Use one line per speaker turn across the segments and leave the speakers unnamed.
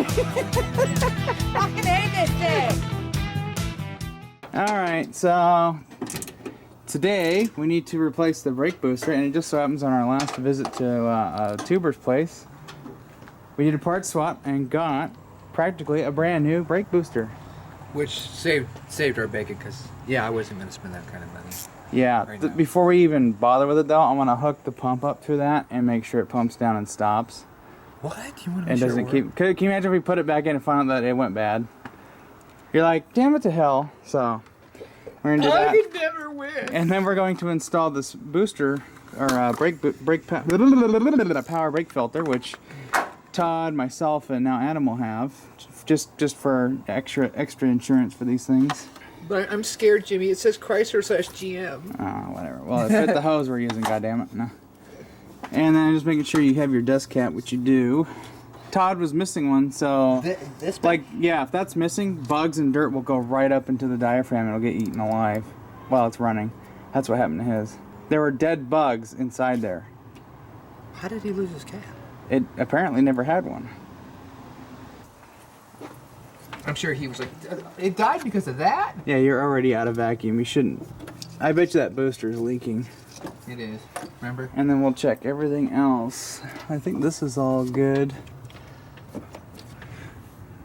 Fucking hate this thing!
Alright, so today we need to replace the brake booster, and it just so happens on our last visit to a tuber's place, we did a part swap and got practically a brand new brake booster.
Which saved our bacon, because, yeah, I wasn't going to spend that kind of money.
Yeah,
Right
before we even bother with it though, I want to hook the pump up to that and make sure it pumps down and stops.
What? You want to
It doesn't keep. Can you imagine if we put it back in and find out that it went bad? You're like, damn it to hell. So we're gonna do that.
I could never win.
And then we're going to install this booster or power brake filter, which Todd, myself, and now Adam will have, just for extra insurance for these things.
But I'm scared, Jimmy. It says Chrysler/GM.
Oh, whatever. Well, it fit the hose we're using. Goddammit. No. And then just making sure you have your dust cap, which you do. Todd was missing one, so
This
like, yeah, if that's missing, bugs and dirt will go right up into the diaphragm and it'll get eaten alive while it's running. That's what happened to his. There were dead bugs inside there.
How did he lose his cap?
It apparently never had one.
I'm sure he was like, it died because of that?
Yeah, you're already out of vacuum. You shouldn't. I bet you that booster is leaking.
It is. Remember?
And then we'll check everything else. I think this is all good.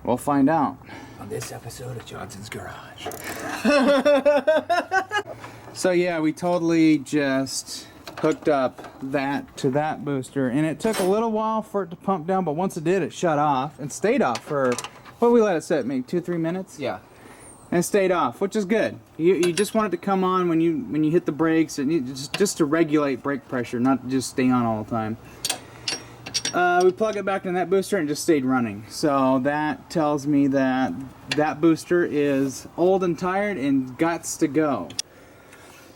We'll find out.
On this episode of Johnson's Garage.
So yeah, we totally just hooked up that to that booster, and it took a little while for it to pump down, but once it did, it shut off and stayed off for, what we let it sit, maybe 2-3 minutes?
Yeah.
And it stayed off, which is good. You just want it to come on when you hit the brakes, and just to regulate brake pressure, not to just stay on all the time. We plug it back in that booster and it just stayed running. So that tells me that that booster is old and tired and gots to go.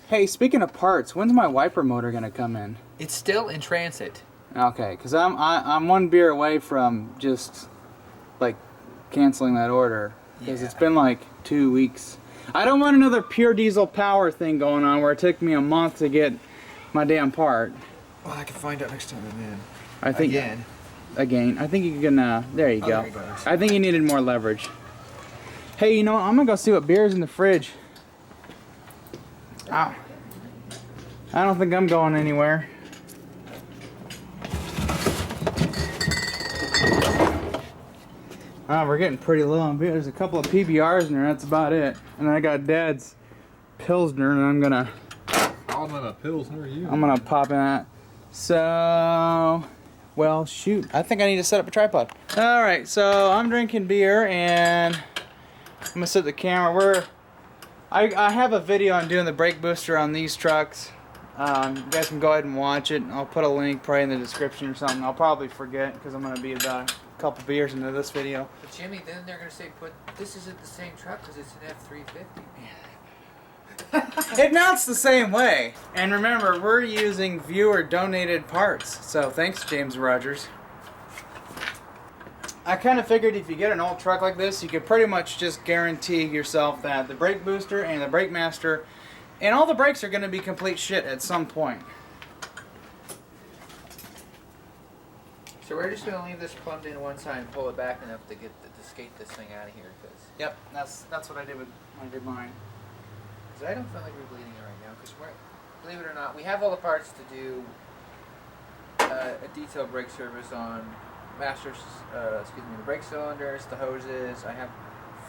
Hey, speaking of parts, when's my wiper motor gonna come in?
It's still in transit.
Okay, because I'm one beer away from just like canceling that order, because it's been like 2 weeks. I don't want another pure diesel power thing going on where it took me a month to get my damn part.
Well, I can find out next time I'm in.
I think again. I think you can. There you go.
There he goes.
I think you needed more leverage. Hey, you know what? I'm gonna go see what beer's in the fridge. Ow. I don't think I'm going anywhere. We're getting pretty low on beer. There's a couple of PBRs in there. That's about it. And then I got Dad's Pilsner, and I'm gonna pop in that. So. Well, shoot. I think I need to set up a tripod. Alright, so I'm drinking beer and I'm gonna set the camera. I have a video on doing the brake booster on these trucks. You guys can go ahead and watch it. I'll put a link probably in the description or something. I'll probably forget because I'm gonna be about a couple beers into this video.
But Jimmy, then they're gonna say, "But this isn't the same truck because it's an F350."
It mounts the same way. And remember, we're using viewer donated parts. So thanks, James Rogers. I kind of figured if you get an old truck like this, you could pretty much just guarantee yourself that the brake booster and the brake master and all the brakes are going to be complete shit at some point.
So we're just gonna leave this plumbed in one side and pull it back enough to get to skate this thing out of here.
Yep, that's what I did when I did mine.
I don't feel like we're bleeding it right now, because believe it or not, we have all the parts to do a detailed brake service on the brake cylinders, the hoses. I have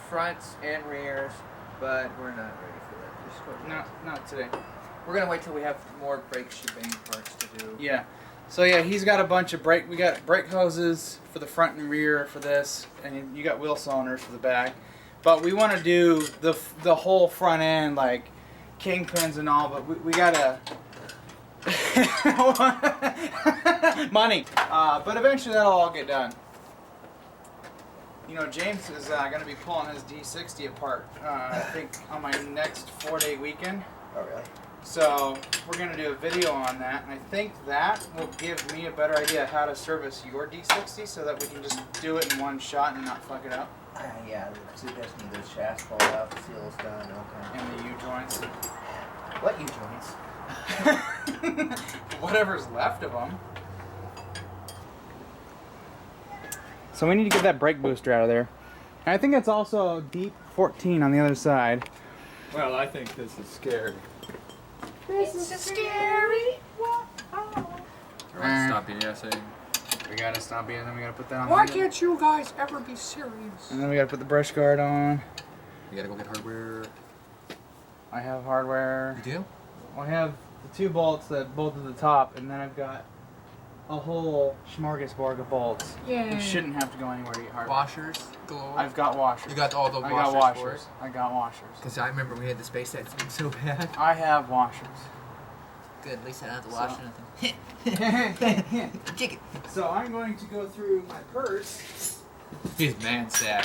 fronts and rears, but we're not ready for that. Just go
Not today.
We're gonna wait till we have more brake shebang parts to do.
Yeah. So yeah, he's got a bunch of we got brake hoses for the front and rear for this, and you got wheel cylinders for the back. But we want to do the whole front end, like kingpins and all, but we gotta money. But eventually that'll all get done. You know, James is gonna be pulling his D60 apart. I think on my next 4-day weekend.
Oh really?
So we're gonna do a video on that, and I think that will give me a better idea of how to service your D60, so that we can just do it in one shot and not fuck it up.
Yeah, so you guys need those shafts pulled out, the seals done, okay.
And the U-joints.
What U-joints?
Whatever's left of them. So we need to get that brake booster out of there. And I think it's also deep 14 on the other side.
Well, I think this is scary.
This is scary.
Stop BSing.
We gotta stop it, and then we gotta put that on.
Why can't you guys ever be serious?
And then we gotta put the brush guard on.
You gotta go get hardware.
I have hardware.
You do?
I have the 2 bolts that bolt at the top, and then I've got a whole smorgasbord of bolts.
Yay.
You shouldn't have to go anywhere to get hardware.
Washers galore.
I've got washers.
You got all the
I
washers,
got washers.
for it?
I got washers.
Because I remember we had the space that's been so bad.
I have washers.
Good, at least I don't have to wash nothing. Chicken.
So I'm going to go through my purse.
He's man stack.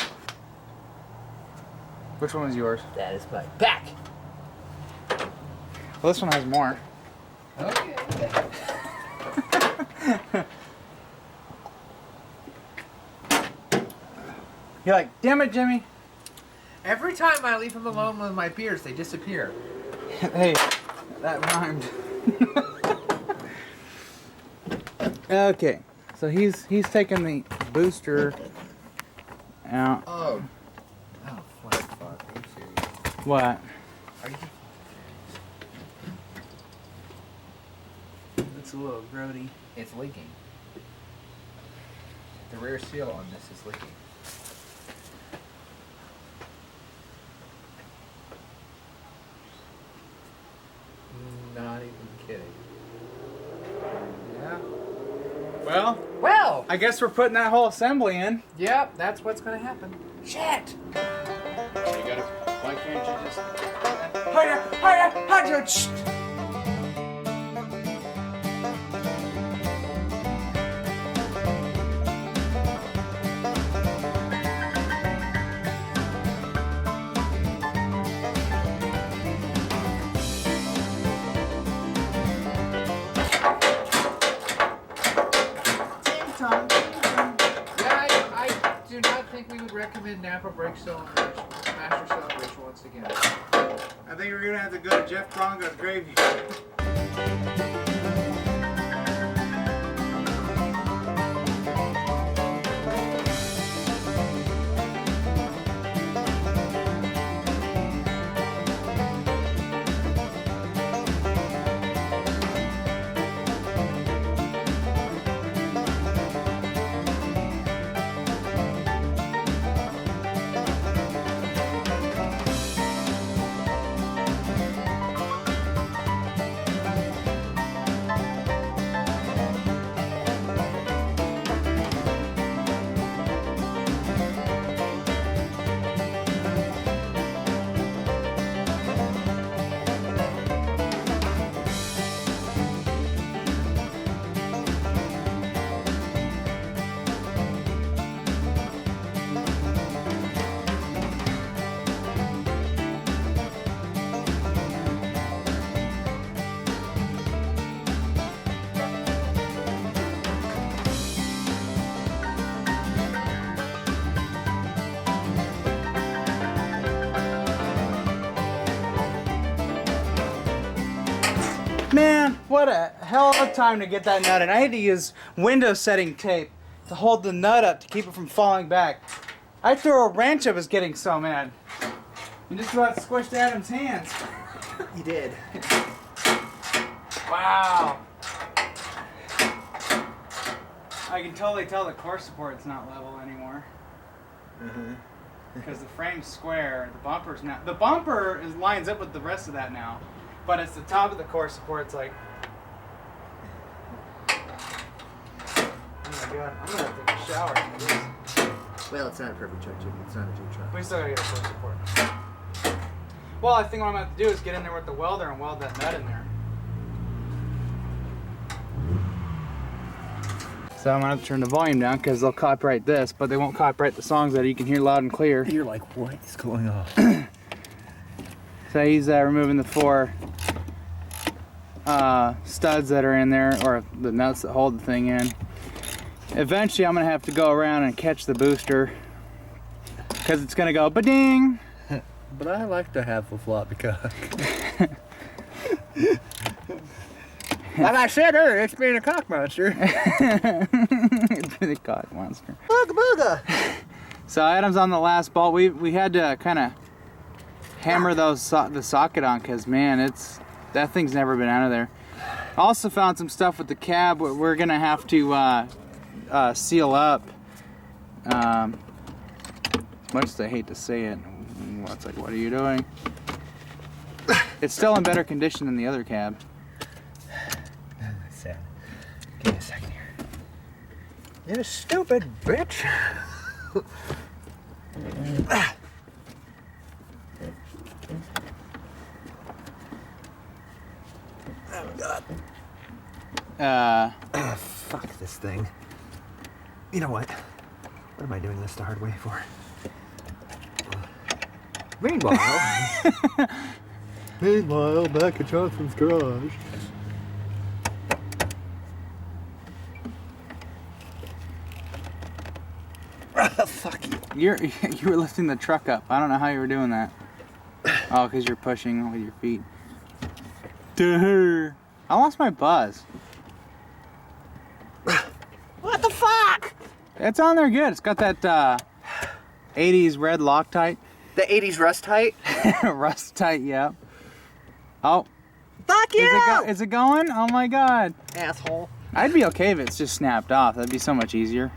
Which one is yours?
That is my back.
Well, this one has more.
Okay.
You're like, damn it, Jimmy.
Every time I leave them alone with my beers, they disappear.
Hey, that rhymed. Okay, so he's taking the booster out.
Oh. Oh, fuck. Are you serious?
What?
Are you?
It's a little grody.
It's leaking. The rear seal on this is leaking. Not even kidding. Yeah.
Well, I guess we're putting that whole assembly in.
Yep, that's what's gonna happen. Shit!
Why can't you just...
I do not think we would recommend Napa brake cylinders, master cylinders once again.
I think we're gonna have to go to Jeff Bronco's gravy. Man, what a hell of a time to get that nut in. I had to use window setting tape to hold the nut up to keep it from falling back. I threw a wrench, I was getting so mad. You just about squished Adam's hands.
You did.
Wow. I can totally tell the core support's not level anymore. Because the frame's square, the bumper's not. The bumper lines up with the rest of that now. But it's the top of the core support, it's like... Oh my god, I'm gonna have to take a shower after this.
Well, it's not a perfect truck, Jimmy. It's not a Jeep truck.
We still gotta get a core support. Well, I think what I'm gonna have to do is get in there with the welder and weld that nut in there. So I'm gonna have to turn the volume down because they'll copyright this, but they won't copyright the songs that you can hear loud and clear.
You're like, what is going on?
So he's removing the 4 studs that are in there, or the nuts that hold the thing in. Eventually I'm gonna have to go around and catch the booster because it's gonna go ba-ding.
But I like to have a floppy cock.
Like I said earlier, it's being a cock monster.
for the God monster.
Booga booga.
So Adam's on the last bolt. We had to kind of hammer the socket on because man, that thing's never been out of there. Also found some stuff with the cab. We're gonna have to seal up. As much as I hate to say it, it's like, what are you doing? It's still in better condition than the other cab.
That's sad. Give me a second here. You stupid bitch. Oh God. Fuck this thing. You know what? What am I doing this the hard way for? Meanwhile, back at Johnson's garage. Fuck you.
You were lifting the truck up. I don't know how you were doing that. Oh, because you're pushing with your feet. Duh. I lost my buzz.
What the fuck?
It's on there good. It's got that 80s red Loctite.
The 80s rust height?
Rust tight, yeah. Oh.
Fuck you!
Is it going? Oh my God.
Asshole.
I'd be okay if it's just snapped off. That'd be so much easier.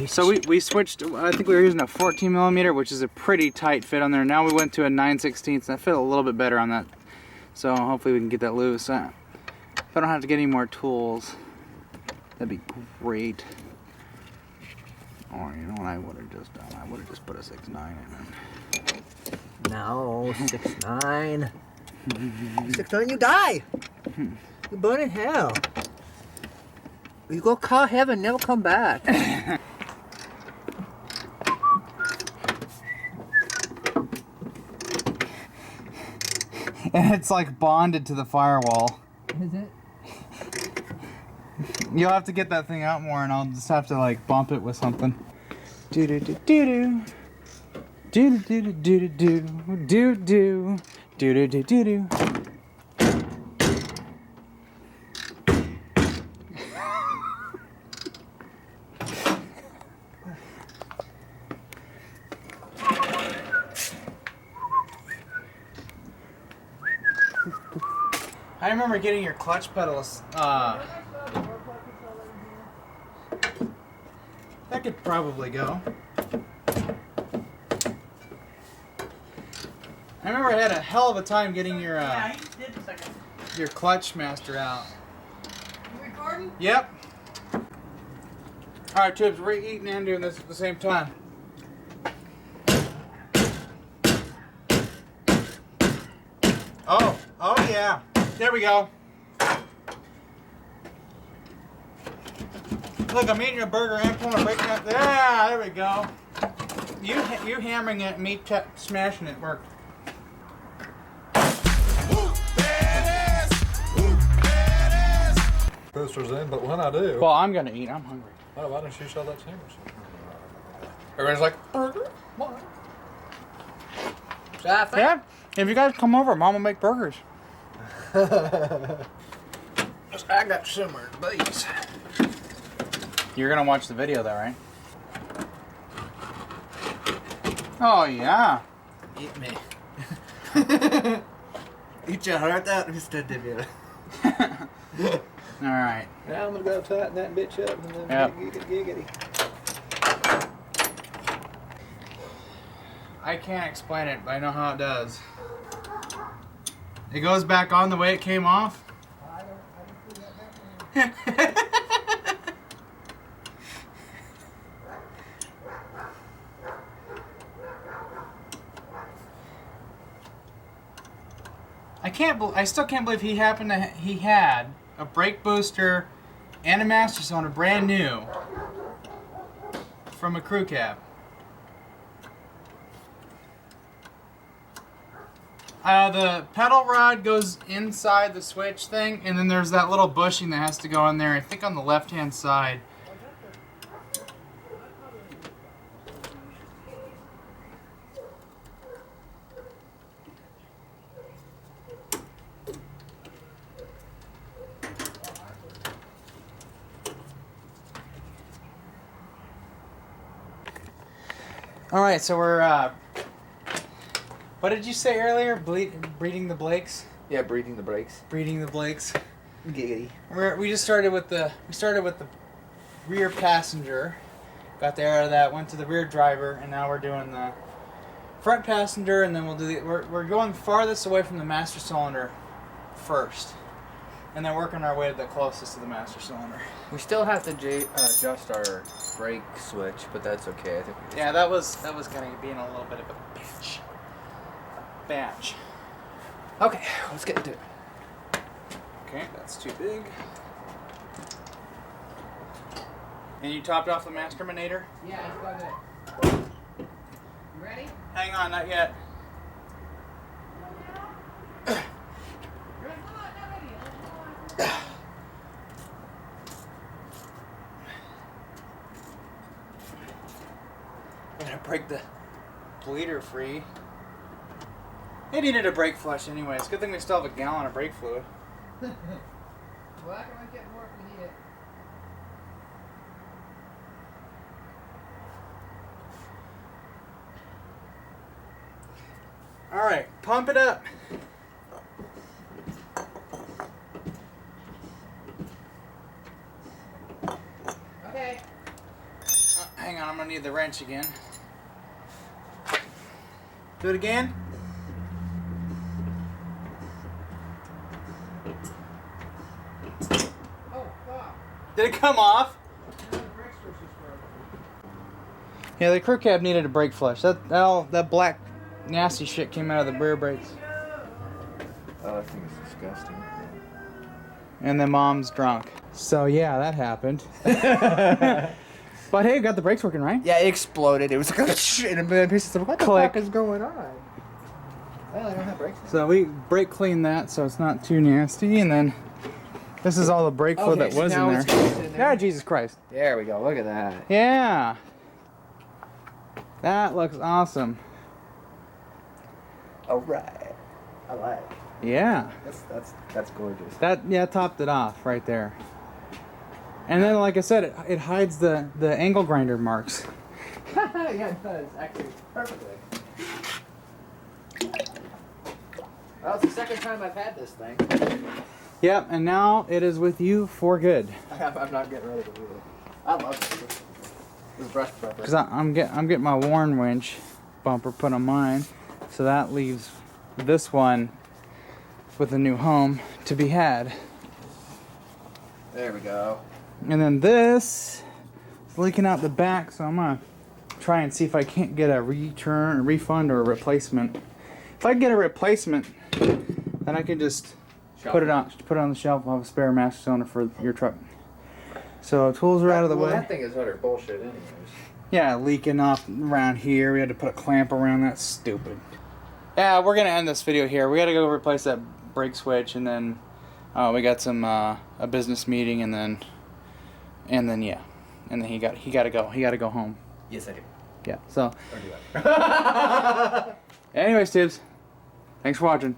So we switched, I think we were using a 14 millimeter, which is a pretty tight fit on there. Now we went to a 9/16, and I fit a little bit better on that. So hopefully we can get that loose. If I don't have to get any more tools, that'd be great. Or you know what I would have just done? I would have just put a 6.9 in it.
No, 6.9. 6.9, you die. You burn in hell. You go call heaven, never come back.
And it's like bonded to the firewall.
Is it?
You'll have to get that thing out more, and I'll just have to like bump it with something. Do do do do do. Do do do do do do do do do do do do. I remember getting your clutch pedals. That could probably go. I remember I had a hell of a time getting your
Yeah, he did a second.
your clutch master out.
You recording?
Yep. All right, Tubes, we're eating and doing this at the same time. Oh yeah. There we go. Look, I'm eating a burger and pulling a break up. Yeah, there we go. You hammering it, me smashing it worked.
Boosters in, but when I do,
Well, I'm gonna eat. I'm hungry.
oh, why don't you show that sandwich?
Everybody's like, burger? What? So I think
Yeah. If you guys come over, Mom will make burgers.
I got similar to these.
You're gonna watch the video though, right? Oh yeah.
Eat me. Eat your heart out, Mr. Divya.
All right.
Now I'm gonna go tighten that bitch up and then
Yep.
giggity.
I can't explain it, but I know how it does. It goes back on the way it came off. I still can't believe he had a brake booster and a master cylinder brand new from a crew cab. The pedal rod goes inside the switch thing, and then there's that little bushing that has to go in there, I think on the left-hand side. All right, so we're. What did you say earlier? Breeding the Blakes.
Yeah, breeding the brakes.
Breeding the Blakes.
Giggity.
We just started with the rear passenger. Got the air out of that. Went to the rear driver, and now we're doing the front passenger, and then we'll do the. We're going farthest away from the master cylinder first, and then working our way to the closest to the master cylinder.
We still have to adjust our brake switch, but that's okay. I think we just
Yeah, that was kind of being a little bit of a bitch. Batch.
Okay, let's get into it.
Okay, that's too big. And you topped off the Maskerminator?
Yeah, it's got it. You ready?
Hang on, not yet. I'm gonna break the bleeder free. It needed a brake flush anyway. It's a good thing we still have a gallon of brake fluid.
Well, I can get more if we need it.
Alright, pump it up.
Okay.
Hang on, I'm gonna need the wrench again. Do it again.
Oh, fuck.
Did it come off?
The brake switch is broken.
Yeah, the crew cab needed a brake flush. That black nasty shit came out of the rear brakes.
Oh, that thing is disgusting.
And then mom's drunk. So yeah, that happened. But hey, got the brakes working, right?
Yeah, it exploded. It was like in a million pieces. What the
Click.
fuck is going on? Well, I don't have brakes.
So we brake cleaned that so it's not too nasty, and then this is all the brake fluid that was in there. Yeah, Jesus Christ.
There we go. Look at that.
Yeah. That looks awesome.
All right. I like.
Yeah.
That's gorgeous.
That topped it off right there. And then, like I said, it hides the angle grinder marks.
Yeah, it does actually perfectly. Well, it's the second time I've had this thing.
Yep, and now it is with you for good.
I'm not getting rid of it either. I love it. This brush bumper.
Cause I'm getting my Warn winch bumper put on mine, so that leaves this one with a new home to be had.
There we go.
And then this is leaking out the back, so I'm gonna try and see if I can't get a refund, or a replacement. If I get a replacement, then I can just put it on the shelf. I'll have a spare master cylinder for your truck. So tools are out of the way.
That thing is utter bullshit anyways.
Yeah, leaking off around here. We had to put a clamp around that. Stupid. Yeah, we're gonna end this video here. We gotta go replace that brake switch, and then we got some a business meeting, and then yeah, and then he gotta go. He gotta go home.
Yes, I do.
Yeah. So.
Don't do that.
Anyways, Tibbs, thanks for watching.